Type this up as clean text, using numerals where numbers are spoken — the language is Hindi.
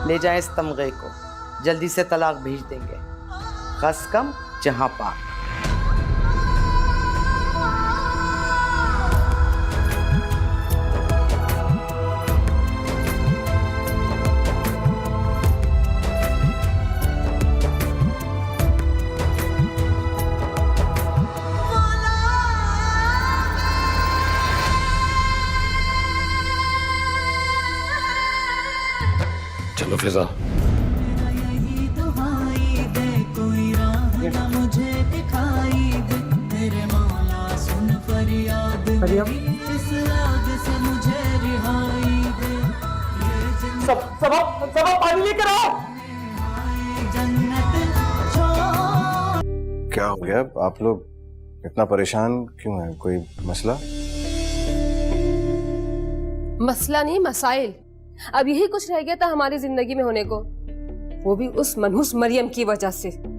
ले जाएं इस तमगे को, जल्दी से तलाक भेज देंगे। खस कम जहां पाक। चलो फिजा। सब पानी लेकर आओ। क्या हो गया? आप लोग इतना परेशान क्यों हैं? कोई मसला? मसला नहीं, मसाइल। अब यही कुछ रह गया था हमारी जिंदगी में होने को, वो भी उस मनहूस मरियम की वजह से।